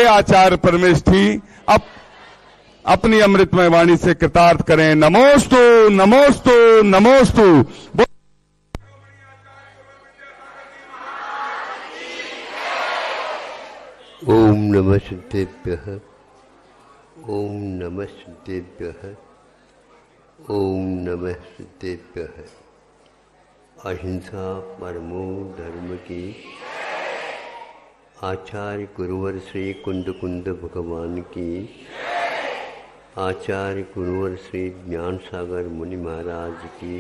आचार्य परमेष्ठी अपनी अमृतमय वाणी से कृतार्थ करें। नमोस्तु नमोस्तु नमोस्तु। ओम नमः सिद्धेभ्यः, ओम नमः सिद्धेभ्यः, ओम नमः सिद्धेभ्यः। अहिंसा परमो धर्म की। आचार्य गुरुवर श्री कुंद कुंद भगवान की। आचार्य गुरुवर श्री ज्ञान सागर मुनि महाराज की।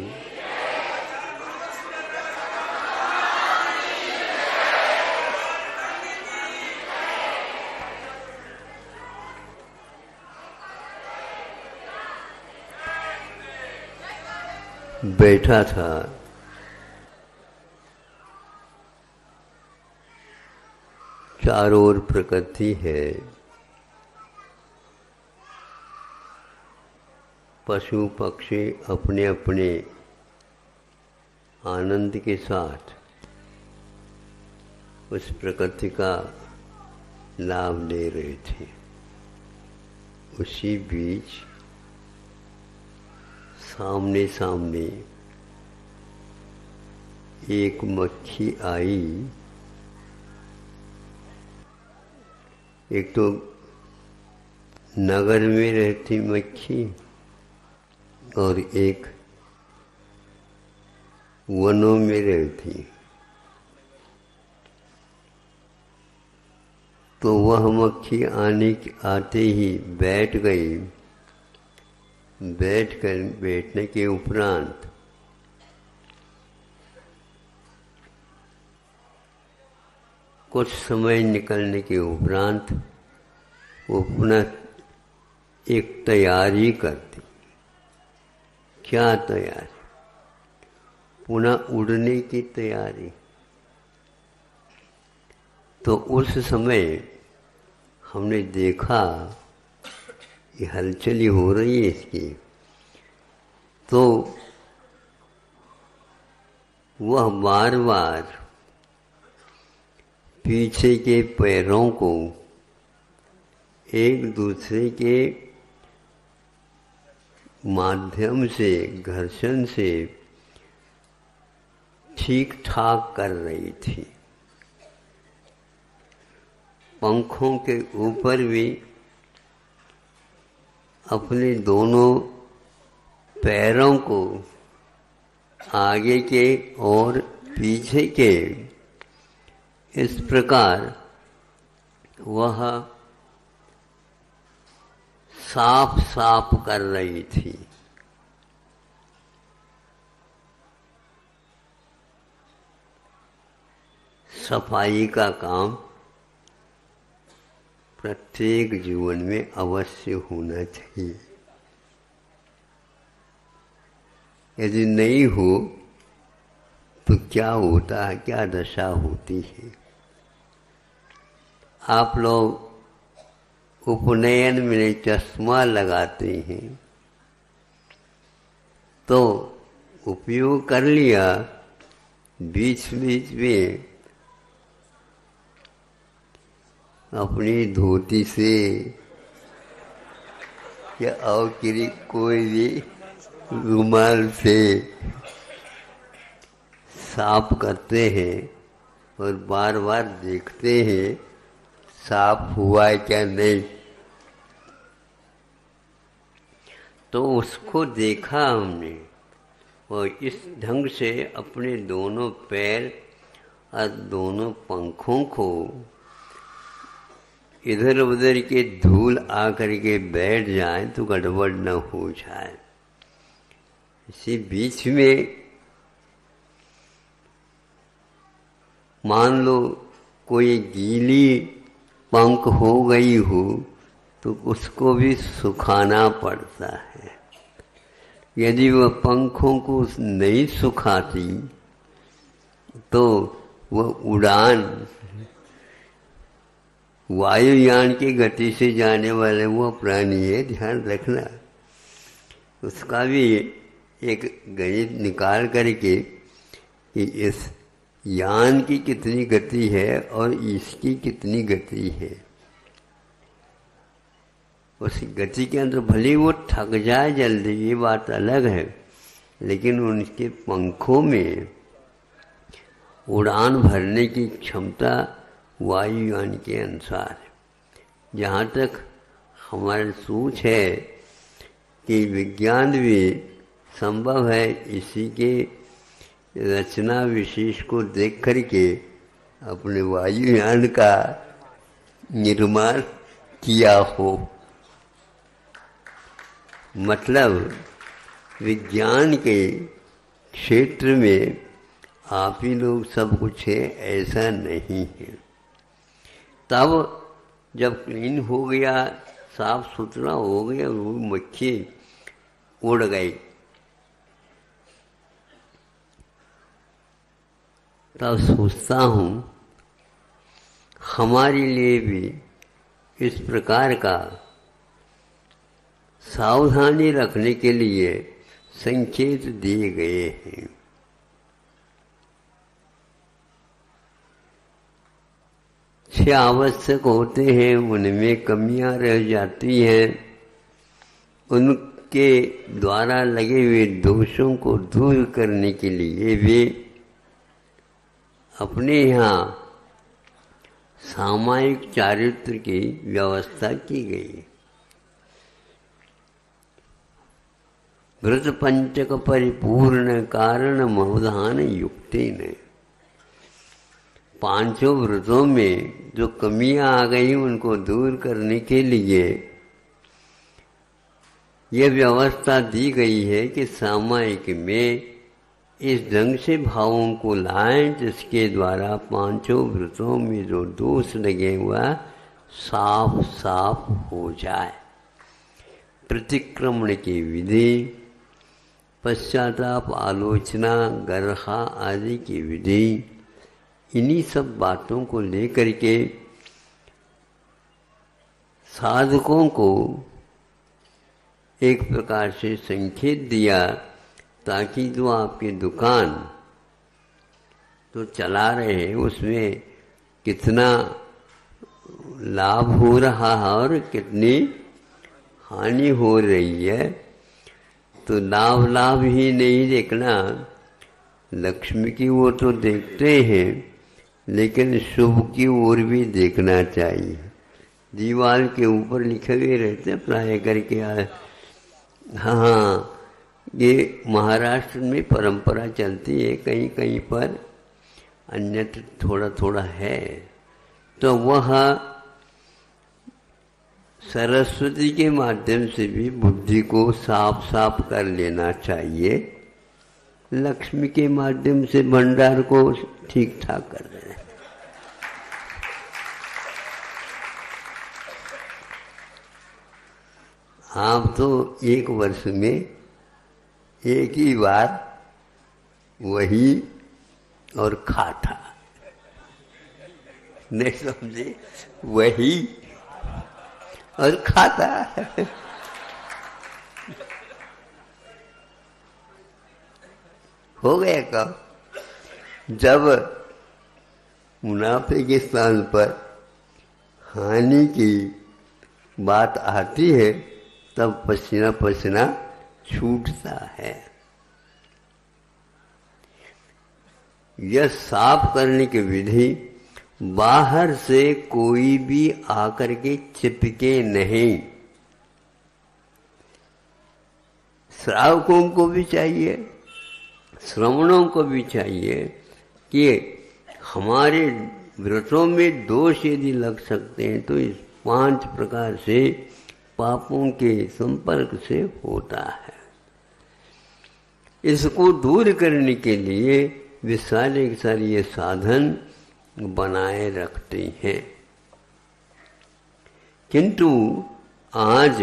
बैठा था, चारों ओर प्रकृति है, पशु पक्षी अपने अपने आनंद के साथ उस प्रकृति का लाभ ले रहे थे। उसी बीच सामने सामने एक मक्खी आई। एक तो नगर में रहती मक्खी और एक वनों में रहती। तो वह मक्खी आते ही बैठ गई। बैठने के उपरांत कुछ समय निकलने के उपरांत वो पुनः एक तैयारी करती। क्या तैयारी? पुनः उड़ने की तैयारी। तो उस समय हमने देखा ये हलचल हो रही है इसकी। तो वह बार बार पीछे के पैरों को एक दूसरे के माध्यम से, घर्षण से ठीक ठाक कर रही थी। पंखों के ऊपर भी अपने दोनों पैरों को आगे के और पीछे के इस प्रकार वह साफ साफ कर रही थी। सफाई का काम प्रत्येक जीवन में अवश्य होना चाहिए। यदि नहीं हो तो क्या होता है, क्या दशा होती है। आप लोग उपनयन में चश्मा लगाते हैं तो उपयोग कर लिया, बीच बीच में अपनी धोती से या और कोई भी रुमाल से साफ करते हैं और बार बार देखते हैं साफ हुआ है क्या नहीं। तो उसको देखा हमने और इस ढंग से अपने दोनों पैर और दोनों पंखों को इधर उधर के धूल आकर के बैठ जाए तो गड़बड़ न हो जाए। इसी बीच में मान लो कोई गीली पंख हो गई हो तो उसको भी सुखाना पड़ता है। यदि वह पंखों को नहीं सुखाती तो वह उड़ान, वायुयान की गति से जाने वाले वो प्राणी है, ध्यान रखना। उसका भी एक गणित निकाल करके कि इस यान की कितनी गति है और इसकी कितनी गति है, उस गति के अंदर भले वो थक जाए जल्दी, ये बात अलग है, लेकिन उनके पंखों में उड़ान भरने की क्षमता वायुयान के अनुसार है। जहाँ तक हमारी सोच है कि विज्ञान भी संभव है इसी के रचना विशेष को देख करके अपने वायुयान का निर्माण किया हो। मतलब विज्ञान के क्षेत्र में आप ही लोग सब कुछ है ऐसा नहीं है। तब जब क्लीन हो गया, साफ सुथरा हो गया, वो मक्खी उड़ गई, तब सोचता हूँ हमारे लिए भी इस प्रकार का सावधानी रखने के लिए संकेत दिए गए हैं। छह आवश्यक होते हैं, उनमें कमियां रह जाती हैं, उनके द्वारा लगे हुए दोषों को दूर करने के लिए वे अपने यहाँ सामायिक चारित्र की व्यवस्था की गई। व्रत पंचक परिपूर्ण कारण मवधान युक्ति ने, पांचों व्रतों में जो कमियां आ गई उनको दूर करने के लिए यह व्यवस्था दी गई है कि सामायिक में इस ढंग से भावों को लाएं जिसके द्वारा पांचों व्रतों में जो दोष लगे हुआ साफ साफ हो जाए। प्रतिक्रमण की विधि, पश्चाताप, आलोचना, गर्हा आदि की विधि, इन्हीं सब बातों को लेकर के साधकों को एक प्रकार से संकेत दिया, ताकि जो आपकी दुकान तो चला रहे हैं उसमें कितना लाभ हो रहा है और कितनी हानि हो रही है। तो लाभ ही नहीं देखना, लक्ष्मी की ओर तो देखते हैं, लेकिन शुभ की ओर भी देखना चाहिए। दीवार के ऊपर लिखे हुए रहते प्राय करके। हाँ, ये महाराष्ट्र में परंपरा चलती है, कहीं कहीं पर अन्यत्र थोड़ा थोड़ा है। तो वह सरस्वती के माध्यम से भी बुद्धि को साफ साफ कर लेना चाहिए, लक्ष्मी के माध्यम से भंडार को ठीक ठाक कर देना। आप तो एक वर्ष में एक ही बार वही और खाता, नहीं समझे? वही और खाता। हो गया कब? जब मुनाफे के स्थान पर हानि की बात आती है तब पसीना पसीना छूटता है। यह साफ करने की विधि बाहर से कोई भी आकर के चिपके नहीं। श्रावकों को भी चाहिए, श्रवणों को भी चाहिए कि हमारे व्रतों में दोष यदि लग सकते हैं तो इस 5 प्रकार से पापों के संपर्क से होता है। इसको दूर करने के लिए वे सारे के सारे ये साधन बनाए रखते हैं। किंतु आज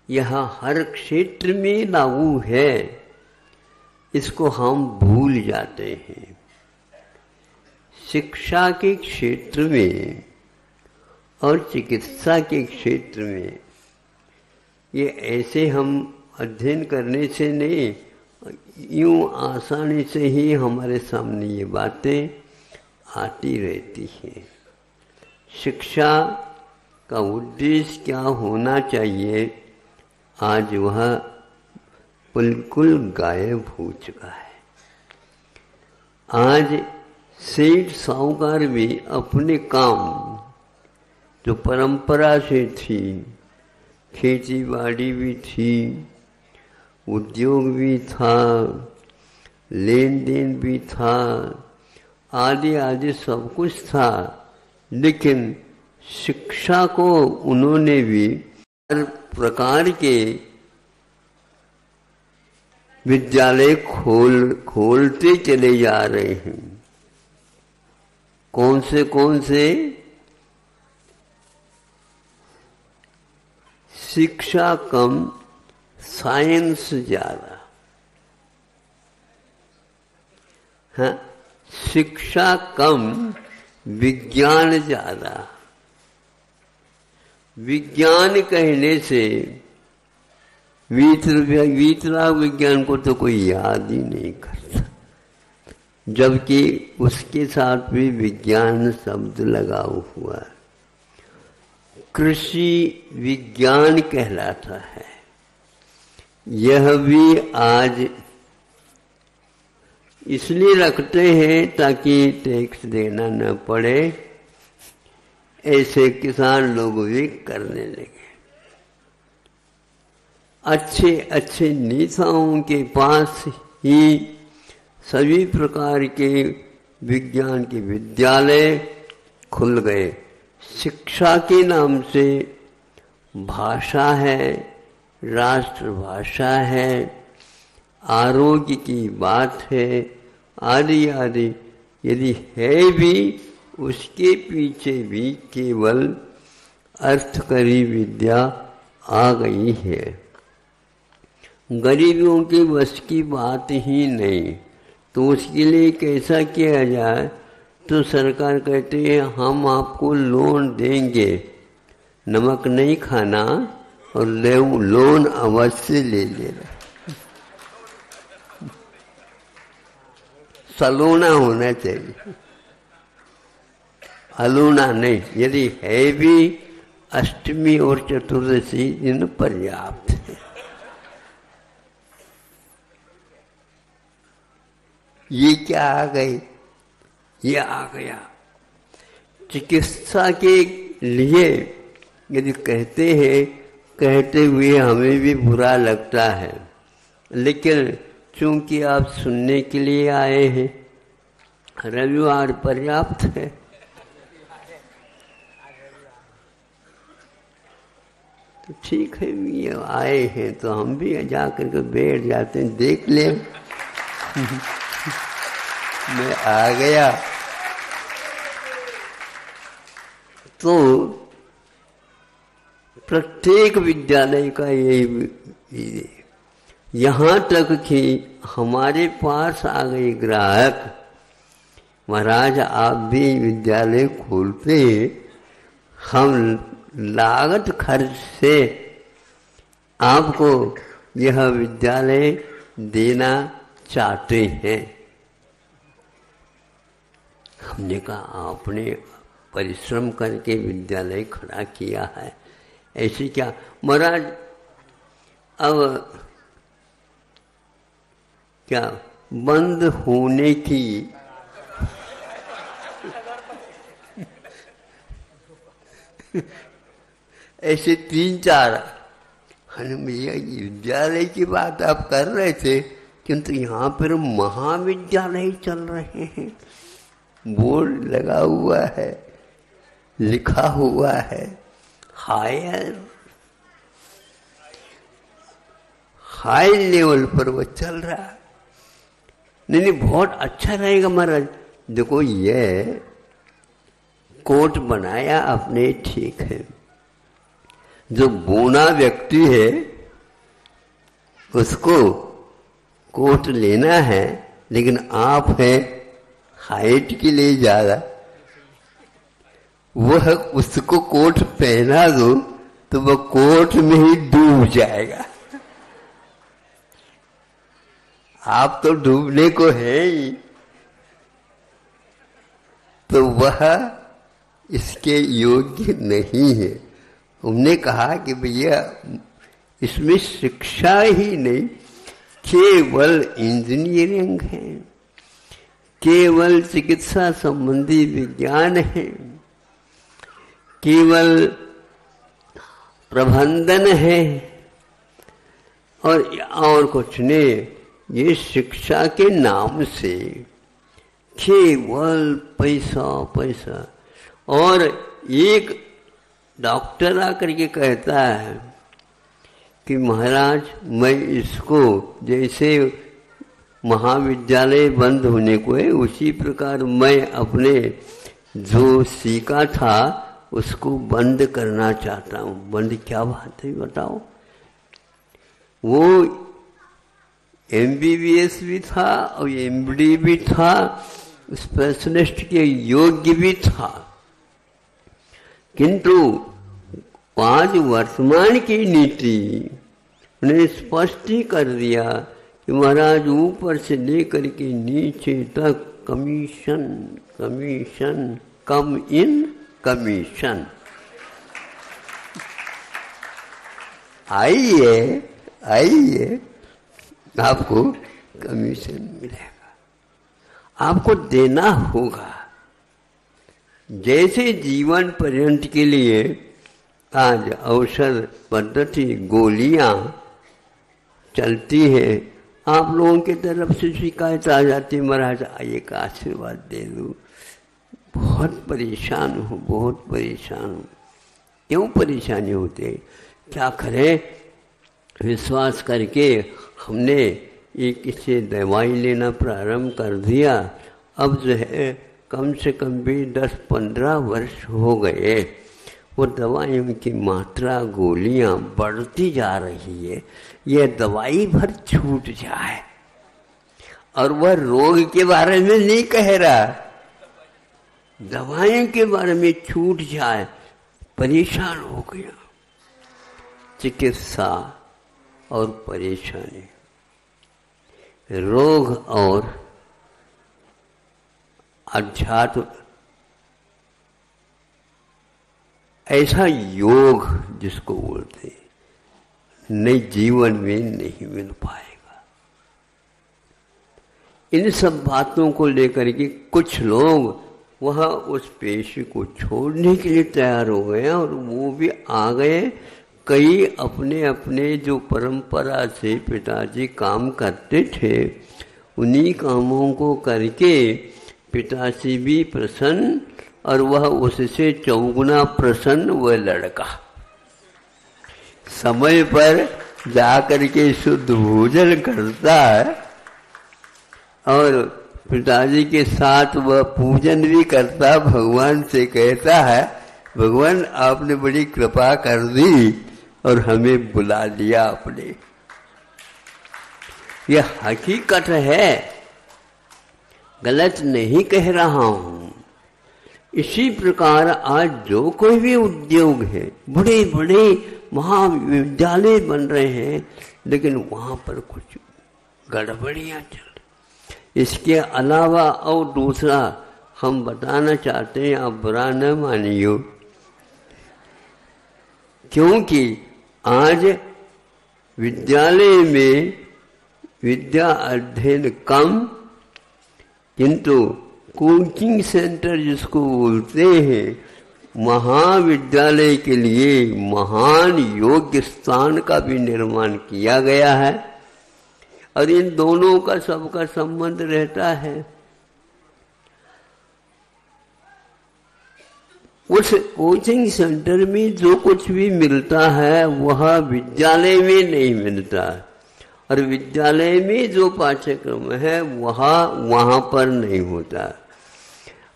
यह हर क्षेत्र में लागू है, इसको हम भूल जाते हैं। शिक्षा के क्षेत्र में और चिकित्सा के क्षेत्र में ये ऐसे हम अध्ययन करने से नहीं, यूं आसानी से ही हमारे सामने ये बातें आती रहती हैं। शिक्षा का उद्देश्य क्या होना चाहिए, आज वह बिल्कुल गायब हो चुका है। आज सेठ साहूकार भी अपने काम जो परंपरा से थी, खेती बाड़ी भी थी, उद्योग भी था, लेन देन भी था, आदि आदि सब कुछ था, लेकिन शिक्षा को उन्होंने भी हर प्रकार के विद्यालय खोलते चले जा रहे हैं। कौन से शिक्षा कम साइंस ज्यादा। हाँ, शिक्षा कम विज्ञान ज्यादा। विज्ञान कहने से वीतराग विज्ञान को तो कोई याद ही नहीं करता, जबकि उसके साथ भी विज्ञान शब्द लगा हुआ है। कृषि विज्ञान कहलाता है। यह भी आज इसलिए रखते हैं ताकि टैक्स देना न पड़े, ऐसे किसान लोग भी करने लगे। अच्छे अच्छे नेताओं के पास ही सभी प्रकार के विज्ञान के विद्यालय खुल गए। शिक्षा के नाम से भाषा है, राष्ट्रभाषा है, आरोग्य की बात है, आदि आदि यदि है भी, उसके पीछे भी केवल अर्थकरी विद्या आ गई है। गरीबों के बस की बात ही नहीं। तो उसके लिए कैसा किया जाए, तो सरकार कहती है हम आपको लोन देंगे, नमक नहीं खाना और लोन अवश्य ले लेना। सलोना होना चाहिए, अलोना नहीं। यदि है भी, अष्टमी और चतुर्दशी दिन पर्याप्त है। ये क्या आ गई, ये आ गया। चिकित्सा के लिए यदि कहते हैं, कहते हुए हमें भी बुरा लगता है, लेकिन चूंकि आप सुनने के लिए आए हैं, रविवार पर्याप्त है। तो ठीक है, ये आए हैं तो हम भी जा करके बैठ जाते हैं, देख ले। मैं आ गया तो प्रत्येक विद्यालय का यही, यहाँ तक कि हमारे पास आ गए ग्राहक, महाराज आप भी विद्यालय खोलते हैं, हम लागत खर्च से आपको यह विद्यालय देना चाहते हैं। हमने कहा आपने परिश्रम करके विद्यालय खड़ा किया है, ऐसे क्या महाराज, अब क्या बंद होने की ऐसे 3-4 भैया विद्यालय की बात आप कर रहे थे, किंतु यहाँ पर महाविद्यालय चल रहे हैं, बोर्ड लगा हुआ है, लिखा हुआ है हाई लेवल पर वो चल रहा है। नहीं, बहुत अच्छा रहेगा महाराज। देखो ये कोट बनाया आपने, ठीक है, जो बोना व्यक्ति है उसको कोट लेना है, लेकिन आप है हाइट के लिए ज्यादा, वह उसको कोट पहना दो तो वह कोट में ही डूब जाएगा। आप तो डूबने को है ही, तो वह इसके योग्य नहीं है। हमने कहा कि भैया इसमें शिक्षा ही नहीं, केवल इंजीनियरिंग है, केवल चिकित्सा संबंधी विज्ञान है, केवल प्रबंधन है और कुछ नहीं। ये शिक्षा के नाम से केवल पैसा पैसा। और एक डॉक्टर आकर के कहता है कि महाराज मैं इसको, जैसे महाविद्यालय बंद होने को है उसी प्रकार मैं अपने जो सीखा था उसको बंद करना चाहता हूँ। बंद क्या बात है बताओ? वो MBBS भी था और MD भी था, स्पेशलिस्ट के योग्य भी था, किंतु आज वर्तमान की नीति ने स्पष्ट ही कर दिया कि महाराज ऊपर से लेकर के नीचे तक कमीशन कमीशन, कम इन कमीशन। आइए आइए, आपको कमीशन मिलेगा, आपको देना होगा। जैसे जीवन पर्यंत के लिए आज औषध पद्धति गोलियां चलती है, आप लोगों की तरफ से शिकायत आ जाती है, महाराज आइए का आशीर्वाद दे दो। बहुत परेशान हूँ, बहुत परेशान हूँ। क्यों परेशानी होती है? क्या करें? विश्वास करके हमने एक से दवाई लेना प्रारंभ कर दिया। अब जो है कम से कम भी 10-15 वर्ष हो गए, वो दवाइयों की मात्रा गोलियां बढ़ती जा रही है। ये दवाई भर छूट जाए, और वह रोग के बारे में नहीं कह रहा, दवाइयों के बारे में छूट जाए, परेशान हो गया। चिकित्सा और परेशानी, रोग और अध्यात्म, ऐसा योग जिसको बोलते हैं, नई जीवन में नहीं मिल पाएगा। इन सब बातों को लेकर के कुछ लोग वह उस पेशे को छोड़ने के लिए तैयार हो गए, और वो भी आ गए। कई अपने अपने जो परंपरा से पिताजी काम करते थे, उन्हीं कामों को करके पिताजी भी प्रसन्न, और वह उससे चौगुना प्रसन्न। वह लड़का समय पर जाकर के शुद्ध भोजन करता है, और पिताजी के साथ वह पूजन भी करता, भगवान से कहता है भगवान आपने बड़ी कृपा कर दी और हमें बुला लिया आपने। यह हकीकत है, गलत नहीं कह रहा हूं। इसी प्रकार आज जो कोई भी उद्योग है, बड़े बड़े महाविद्यालय बन रहे हैं, लेकिन वहां पर कुछ गड़बड़ियां चल रही। इसके अलावा और दूसरा हम बताना चाहते हैं, आप बुरा न मानियो, क्योंकि आज विद्यालय में विद्या अध्ययन कम, किंतु कोचिंग सेंटर जिसको बोलते हैं, महाविद्यालय के लिए महान योग्य स्थान का भी निर्माण किया गया है, और इन दोनों का सबका संबंध रहता है। उस कोचिंग सेंटर में जो कुछ भी मिलता है वह विद्यालय में नहीं मिलता, और विद्यालय में जो पाठ्यक्रम है वहाँ पर नहीं होता।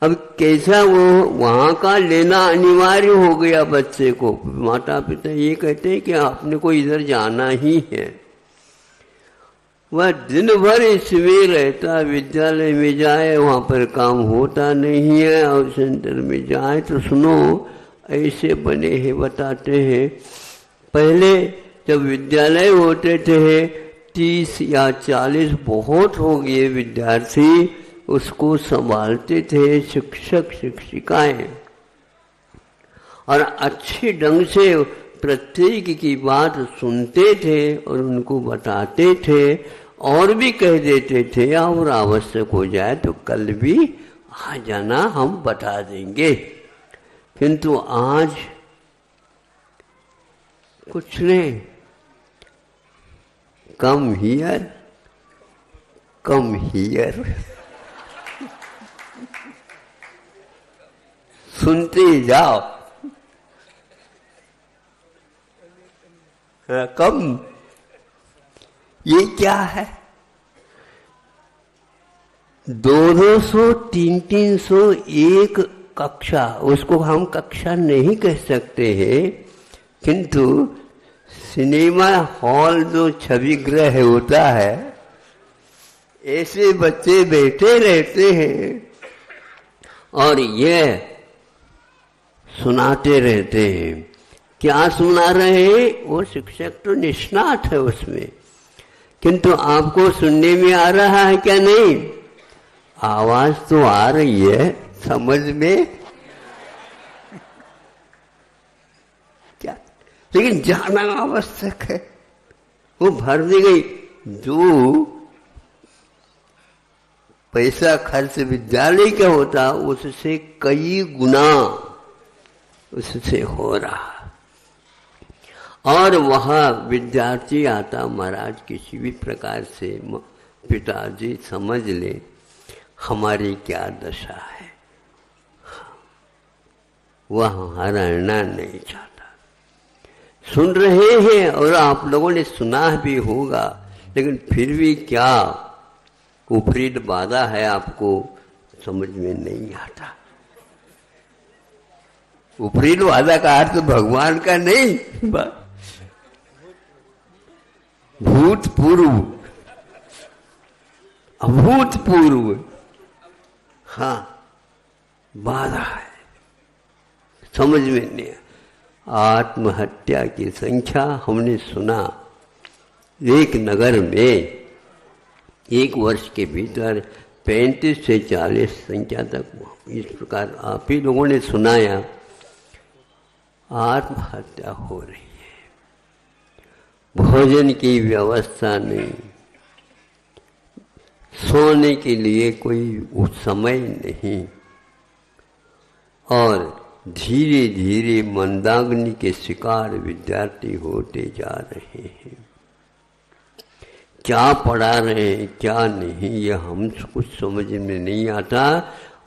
अब कैसा वो वहाँ का लेना अनिवार्य हो गया बच्चे को। माता पिता ये कहते हैं कि आपने को इधर जाना ही है। वह दिन भर इसमें रहता, विद्यालय में जाए वहाँ पर काम होता नहीं है, और सेंटर में जाए तो सुनो ऐसे बने हैं, बताते हैं। पहले जब विद्यालय होते थे 30 या 40 बहुत हो गए विद्यार्थी, उसको संभालते थे शिक्षक शिक्षिकाएं। और अच्छे ढंग से प्रत्येक की बात सुनते थे और उनको बताते थे और भी कह देते थे और आवश्यक हो जाए तो कल भी आ जाना, हम बता देंगे। किंतु आज कुछ नहीं, कम हियर कम हियर, सुनते जाओ। कम ये क्या है? 200, 300 एक कक्षा, उसको हम कक्षा नहीं कह सकते हैं, किंतु सिनेमा हॉल जो छवि गृह होता है, ऐसे बच्चे बैठे रहते हैं और ये सुनाते रहते हैं। क्या सुना रहे हैं? वो शिक्षक तो निष्णात है उसमें, किंतु आपको सुनने में आ रहा है क्या? नहीं, आवाज तो आ रही है, समझ में क्या, लेकिन जाना आवश्यक है। वो भर दी गई। जो पैसा खर्च विद्यालय का होता उससे कई गुना उससे हो रहा। और वहाँ विद्यार्थी आता, महाराज किसी भी प्रकार से पिताजी समझ ले हमारी क्या दशा है, वह हराना नहीं चाहता। सुन रहे हैं और आप लोगों ने सुना भी होगा, लेकिन फिर भी क्या ऊपरी बाधा है आपको समझ में नहीं आता। ऊपरी बाधा का अर्थ भगवान का नहीं, भूतपूर्व, अभूतपूर्व, हाँ बाधा है, समझ में नहीं। आत्महत्या की संख्या हमने सुना, एक नगर में एक वर्ष के भीतर 35 से 40 संख्या तक, इस प्रकार आप ही लोगों ने सुनाया, आत्महत्या हो रही है। भोजन की व्यवस्था नहीं, सोने के लिए कोई समय नहीं, और धीरे धीरे मंदाग्नि के शिकार विद्यार्थी होते जा रहे हैं। क्या पढ़ा रहे हैं क्या नहीं, यह हम कुछ समझ में नहीं आता।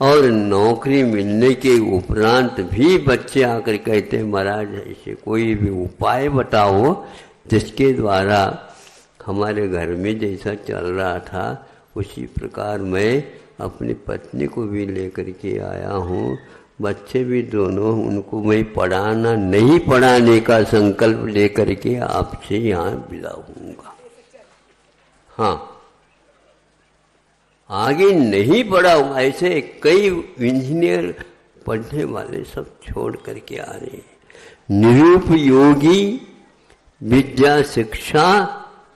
और नौकरी मिलने के उपरांत भी बच्चे आकर कहते हैं, महाराज ऐसे कोई भी उपाय बताओ जिसके द्वारा हमारे घर में जैसा चल रहा था उसी प्रकार मैं अपनी पत्नी को भी लेकर के आया हूँ, बच्चे भी दोनों, उनको मैं पढ़ाना नहीं पढ़ाने का संकल्प लेकर के आपसे यहाँ विदा हूँगा। हाँ, आगे नहीं पढ़ा हुआ, ऐसे कई इंजीनियर पढ़ने वाले सब छोड़ करके आ रहे हैं। निरुपयोगी विद्या शिक्षा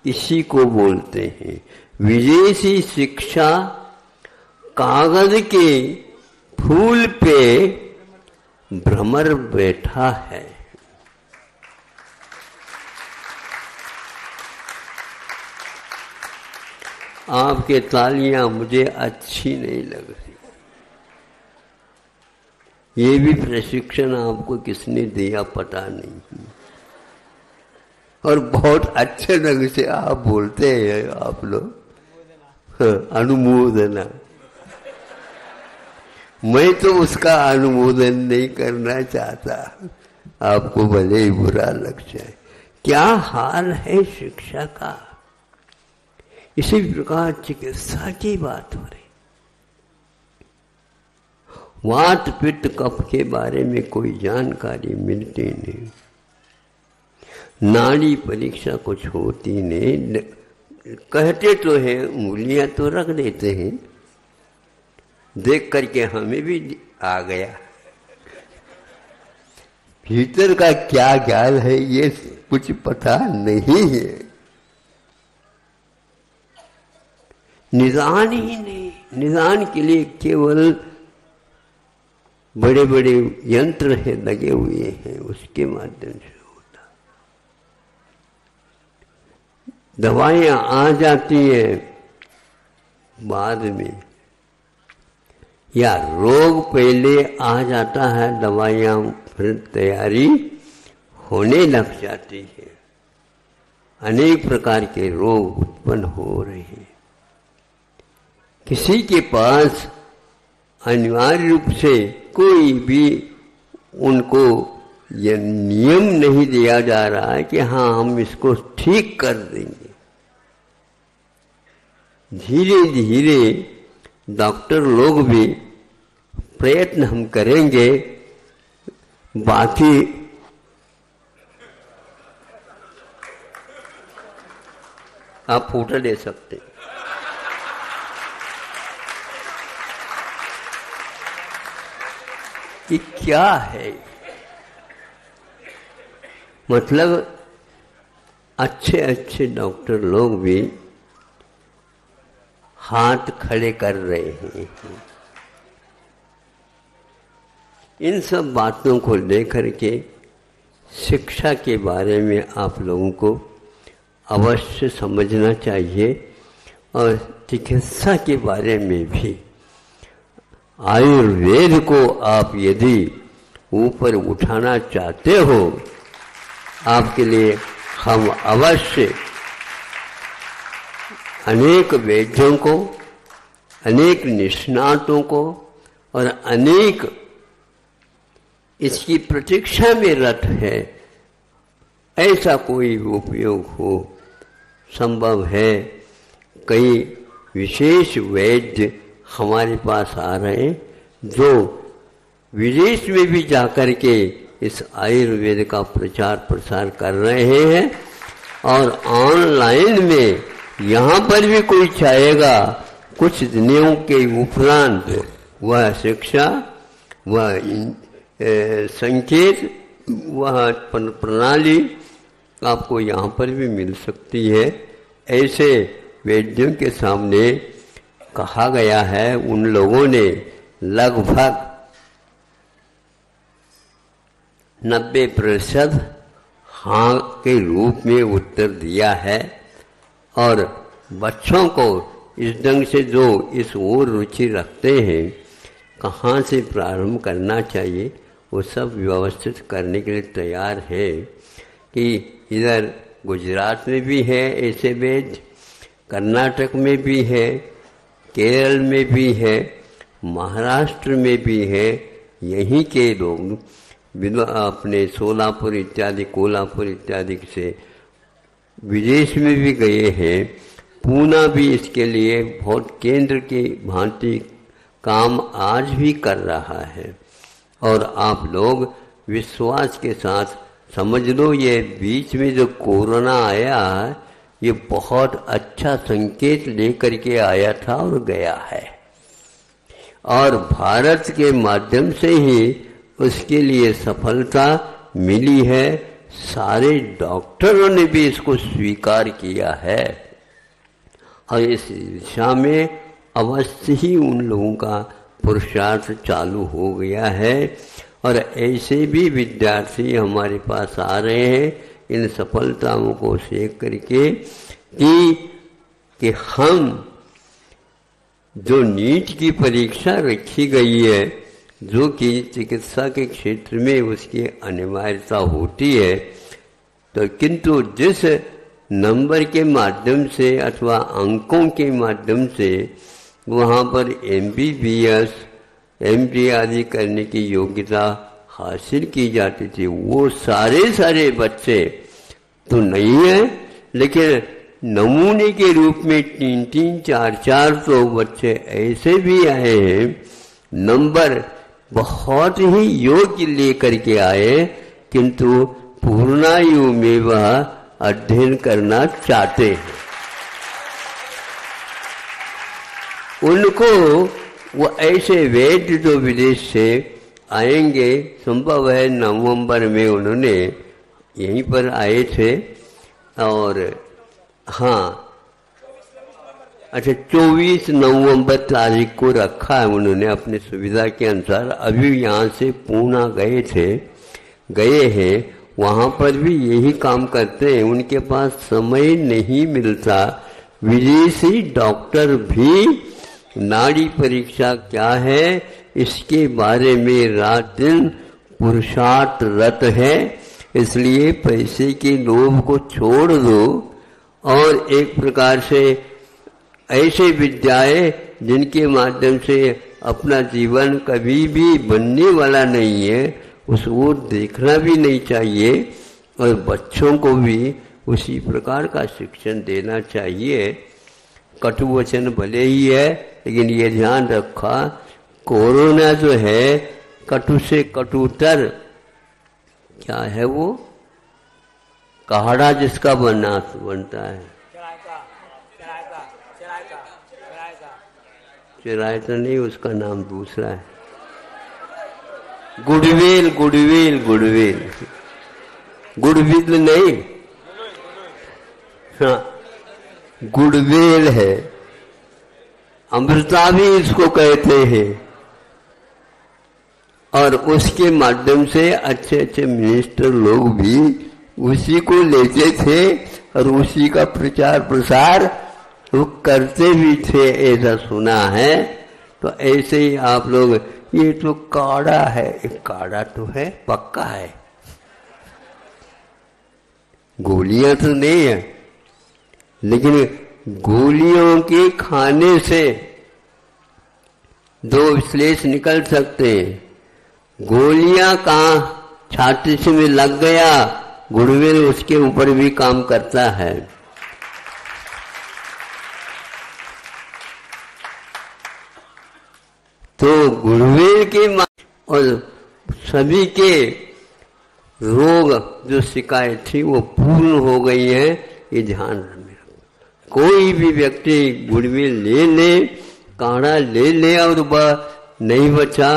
इसी को बोलते हैं। विदेशी शिक्षा कागज के फूल पे भ्रमर बैठा है। आपके तालियां मुझे अच्छी नहीं लग रही। ये भी प्रशिक्षण आपको किसने दिया पता नहीं, और बहुत अच्छे ढंग से आप बोलते हैं आप लोग, अनुमोदना। मैं तो उसका अनुमोदन नहीं करना चाहता, आपको भले ही बुरा लग जाए। क्या हाल है शिक्षा का। इसी प्रकार चिकित्सा की बात हो रही, वात पित्त कफ के बारे में कोई जानकारी मिलती नहीं, नाड़ी परीक्षा कुछ होती नहीं, कहते तो हैं, उंगलियां तो रख देते हैं, देख करके हमें भी आ गया। भीतर का क्या ख्याल है ये कुछ पता नहीं है, निदान ही नहीं। निदान के लिए केवल बड़े बड़े यंत्र है लगे हुए हैं, उसके माध्यम से होता। दवाइयां आ जाती हैं बाद में, या रोग पहले आ जाता है, दवाइयां फिर तैयारी होने लग जाती है। अनेक प्रकार के रोग उत्पन्न हो रहे हैं। किसी के पास अनिवार्य रूप से कोई भी उनको यह नियम नहीं दिया जा रहा है कि हाँ हम इसको ठीक कर देंगे। धीरे धीरे डॉक्टर लोग भी प्रयत्न हम करेंगे। बाकी आप फोटो ले सकते। कि क्या है मतलब अच्छे अच्छे डॉक्टर लोग भी हाथ खड़े कर रहे हैं। इन सब बातों को लेकर के शिक्षा के बारे में आप लोगों को अवश्य समझना चाहिए, और चिकित्सा के बारे में भी। आयुर्वेद को आप यदि ऊपर उठाना चाहते हो, आपके लिए हम अवश्य अनेक वैद्यों को, अनेक निष्णातों को और अनेक इसकी प्रतीक्षा में रत है, ऐसा कोई उपयोग हो संभव है। कई विशेष वैद्य हमारे पास आ रहे हैं जो विदेश में भी जाकर के इस आयुर्वेद का प्रचार प्रसार कर रहे हैं, और ऑनलाइन में यहाँ पर भी कोई चाहेगा कुछ दिनों के उपरांत वह शिक्षा, वह संकेत, वह प्रणाली आपको यहाँ पर भी मिल सकती है। ऐसे वैद्यों के सामने कहा गया है, उन लोगों ने लगभग 90% हाँ के रूप में उत्तर दिया है। और बच्चों को इस ढंग से जो इस ओर रुचि रखते हैं, कहाँ से प्रारंभ करना चाहिए वो सब व्यवस्थित करने के लिए तैयार है। कि इधर गुजरात में भी है ऐसे वैद्य, कर्नाटक में भी है, केरल में भी है, महाराष्ट्र में भी है। यहीं के लोग अपने सोलापुर इत्यादि, कोल्हापुर इत्यादि से विदेश में भी गए हैं। पूना भी इसके लिए बहुत केंद्र की भांति काम आज भी कर रहा है। और आप लोग विश्वास के साथ समझ लो, ये बीच में जो कोरोना आया है, ये बहुत अच्छा संकेत लेकर के आया था और गया है, और भारत के माध्यम से ही उसके लिए सफलता मिली है। सारे डॉक्टरों ने भी इसको स्वीकार किया है, और इस दिशा में अवश्य ही उन लोगों का पुरुषार्थ चालू हो गया है। और ऐसे भी विद्यार्थी हमारे पास आ रहे हैं इन सफलताओं को सेक करके कि हम जो नीट की परीक्षा रखी गई है, जो कि चिकित्सा के क्षेत्र में उसकी अनिवार्यता होती है, तो किंतु जिस नंबर के माध्यम से अथवा अंकों के माध्यम से वहाँ पर MBBS, MD आदि करने की योग्यता हासिल की जाती थी, वो सारे बच्चे तो नहीं है, लेकिन नमूने के रूप में 3-3, 4-4 तो बच्चे ऐसे भी आए हैं, नंबर बहुत ही योग्य लेकर के आए, किंतु पूर्णायु में वह अध्ययन करना चाहते हैं। उनको वो ऐसे वैद्य जो विदेश से आएंगे, संभव है नवंबर में उन्होंने यहीं पर आए थे, और हाँ अच्छा 24 नवंबर तारीख को रखा है उन्होंने अपनी सुविधा के अनुसार। अभी यहाँ से पूना गए हैं, वहाँ पर भी यही काम करते हैं। उनके पास समय नहीं मिलता। विदेशी डॉक्टर भी नाड़ी परीक्षा क्या है इसके बारे में रात दिन पुरुषार्थरत है। इसलिए पैसे के लोभ को छोड़ दो और एक प्रकार से ऐसे विद्याएं जिनके माध्यम से अपना जीवन कभी भी बनने वाला नहीं है उसको देखना भी नहीं चाहिए और बच्चों को भी उसी प्रकार का शिक्षण देना चाहिए। कटु वचन भले ही है, लेकिन ये ध्यान रखा कोरोना जो है कटु से कटुतर क्या है वो काढ़ा जिसका बनता है, चिरायता नहीं, उसका नाम दूसरा है, गुडविल नहीं, हाँ गुडविल है। अमृता भी इसको कहते हैं और उसके माध्यम से अच्छे अच्छे मिनिस्टर लोग भी उसी को लेते थे और उसी का प्रचार प्रसार वो करते भी थे, ऐसा सुना है। तो ऐसे ही आप लोग ये तो काढ़ा है, काढ़ा तो है पक्का है, गोलियां तो नहीं है, लेकिन गोलियों के खाने से दो विश्लेष निकल सकते हैं। गोलियां कहाँ छाती से में लग गया, गुड़वेल उसके ऊपर भी काम करता है। तो गुड़वेल के और सभी के रोग जो शिकायत थी वो पूर्ण हो गई है, ये ध्यान रखना। कोई भी व्यक्ति गुड़वेल ले काढ़ा ले और नहीं बचा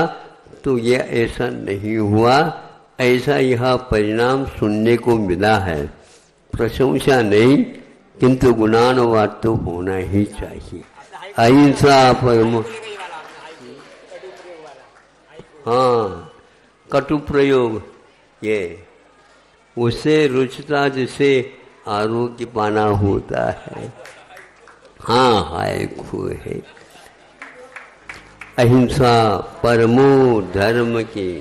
तो ये ऐसा नहीं हुआ, ऐसा यह परिणाम सुनने को मिला है। प्रशंसा नहीं किंतु गुणानुवाद तो होना ही चाहिए। अहिंसा परमो, हाँ कटु प्रयोग, ये उसे रुचता जिसे आरोग्य पाना होता है। हाँ हाय खो है। अहिंसा परमो धर्म की